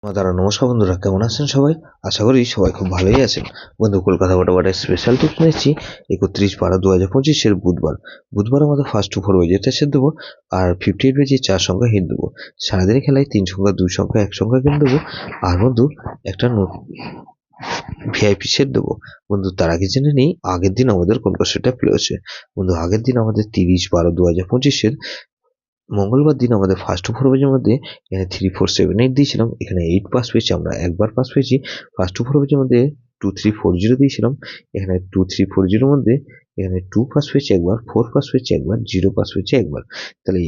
নমস্কার বন্ধুরা, কেমন আছেন সবাই? আশা করি সবাই খুব ভালোই আছেন। বন্ধু, কলকাতা বটাবাটের স্পেশাল টিপস নিয়েছি 31/12/2025 বুধবার আমাদের ফার্স্ট টু 4 বেজেতে সেট দেবো, আর 58 বেজে 4 সংখ্যা হিট দেবো। সারাদিনের খেলায় 3 সংখ্যা 2 সংখ্যা 1 সংখ্যা কিন্তু দেবো, আর বন্ধু একটা ভিআইপি সেট দেবো। বন্ধু, তার আগে জেনে নেই আগের দিন আমাদের কোন সেটটা প্লে হচ্ছে। বন্ধু, আগের দিন আমাদের 30/12/2025 মঙ্গলবার দিন আমাদের ফার্স্ট টু 4 বেজের মধ্যে এখানে 3478 দিয়েছিলাম, এখানে 8 পাস পেয়েছি, আমরা একবার পাস পেয়েছি। ফার্স্ট টু 4 বেজের মধ্যে 2340 দিয়েছিলাম, এখানে 2340 মধ্যে এখানে 2 পাস পেয়েছি একবার, 4 পাস পেয়েছি একবার, 0 পাস পেয়েছি একবার। তাহলে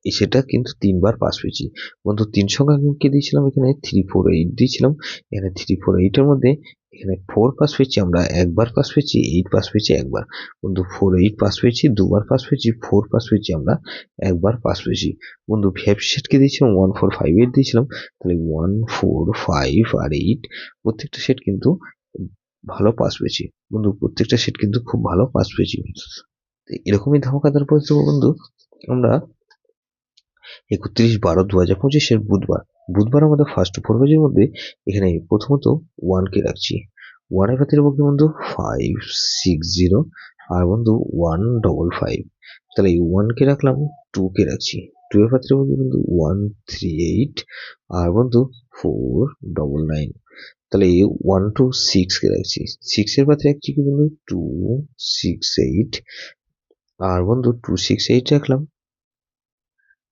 সেটা কিন্তু 3বার পাস পেয়েছি। বন্ধু, 3 সংখ্যাকে দিয়েছিলাম, এখানে 348 দিয়েছিলাম, এখানে 348 এর মধ্যে এখানে 4 পাস পেয়েছি, আমরা একবার পাস পেয়েছি, 8 পাস পেয়েছি একবার। বন্ধু, 48 পাস পেয়েছি, দুবার পাস পেয়েছি, 4 পাস পেয়েছি আমরা একবার পাস পেয়েছি। বন্ধু, ভিআইপি সেটকে দিয়েছিলাম 1458 দিয়েছিলাম, তাহলে 1 4 5 আর 8 প্রত্যেকটা সেট কিন্তু ভালো পাস পেয়েছি। বন্ধু, প্রত্যেকটা সেট কিন্তু খুব ভালো পাস পেয়েছি। এরকমই ধামাকাদার পরিস্থিতি বন্ধু আমরা 31/12/2025 বুধবার আমাদের ফার্স্ট টু 4 বেজের মধ্যে এখানে প্রথমত 1 কে রাখছি। 1 এর পাত্রের মধ্যে বন্ধু 560 আর বন্ধু 155। তাহলে এই 1 কে রাখলাম, 2 কে রাখছি। 2 এর পাত্রের মধ্যে বন্ধু 138 আর বন্ধু 499। তাহলে এই 1 to 6 কে রাখছি। 6 এর পাত্রে রাখছি কি বন্ধু 268 আর বন্ধু 268 রাখলাম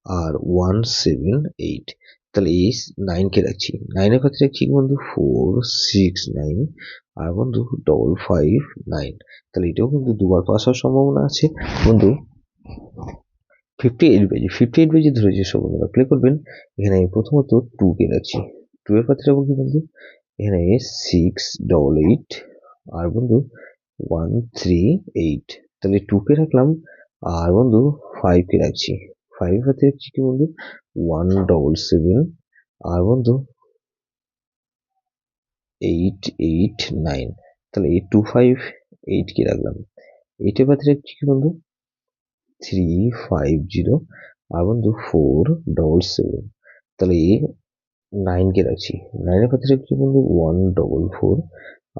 আর 178। তাহলে এই 9 কে রাখছি। 9 এর পাত্রে রাখছি বন্ধু 469 আর বন্ধু 559। তাহলে এটাও কিন্তু দুবার পাস হওয়ার সম্ভাবনা আছে। বন্ধু, 58 বেজে ধরে যে সব বন্ধুরা প্লে করবেন, এখানে প্রথমত 2 কে রাখছি। 2 এর পাত্রে রাখবো কি বন্ধু এখানে 688 আর বন্ধু 138। তাহলে 2 কে রাখলাম আর বন্ধু 5 কে রাখছি। 5 এর পাত্রে রাখছি কি বন্ধু 177 আর বন্ধু 889। তাহলে 258 কে রাখলাম। 8 এর পাত্রে রাখছি কি বন্ধু 350 আর বন্ধু 477। তাহলে 9 কে রাখছি। 9 এর পাত্রে রাখছি বন্ধু 144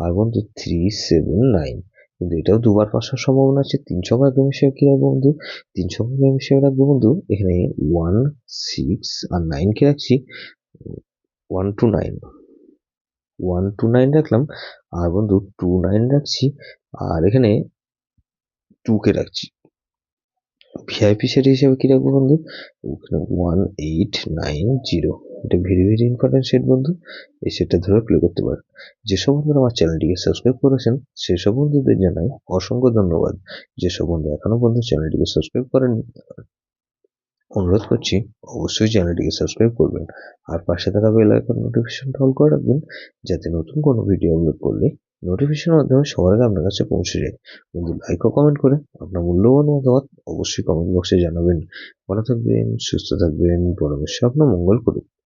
আর বন্ধু 379। কিন্তু এটাও দুবার পাস হওয়ার সম্ভাবনা আছে। 3 সংখ্যা গেম হিসেবে কি রাখবো বন্ধু 3 সংখ্যা গেম হিসেবে রাখবো বন্ধু এখানে 1 6 আর 9 কে রাখছি 129 129 রাখলাম আর বন্ধু 29 রাখছি আর এখানে 2 কে রাখছি। ভিআইপি সেট হিসেবে কি রাখবো বন্ধু 1890। এটা ভেরি ভেরি ইম্পর্টেন্ট সেট বন্ধু, এই সেটটা ধরে প্লে করতে পারেন। যেসব বন্ধুরা আমার চ্যানেলটিকে সাবস্ক্রাইব করেছেন সেসব বন্ধুদের জানাই অসংখ্য ধন্যবাদ। যেসব বন্ধু এখনো পর্যন্ত চ্যানেলটিকে সাবস্ক্রাইব করেননি, অনুরোধ করছি অবশ্যই চ্যানেলটিকে সাবস্ক্রাইব করবেন আর পাশে থাকা বেল আইকন নোটিফিকেশনটা অল করে রাখবেন, যাতে নতুন কোনো ভিডিও আপলোড করলে নোটিফিকেশনের মাধ্যমে সবার আগে আপনার কাছে পৌঁছে যায়। বন্ধু, লাইক ও কমেন্ট করে আপনার মূল্যবান মতামত অবশ্যই কমেন্ট বক্সে জানাবেন। ভালো থাকবেন, সুস্থ থাকবেন, পরমেশ্বর আপনার মঙ্গল করুন।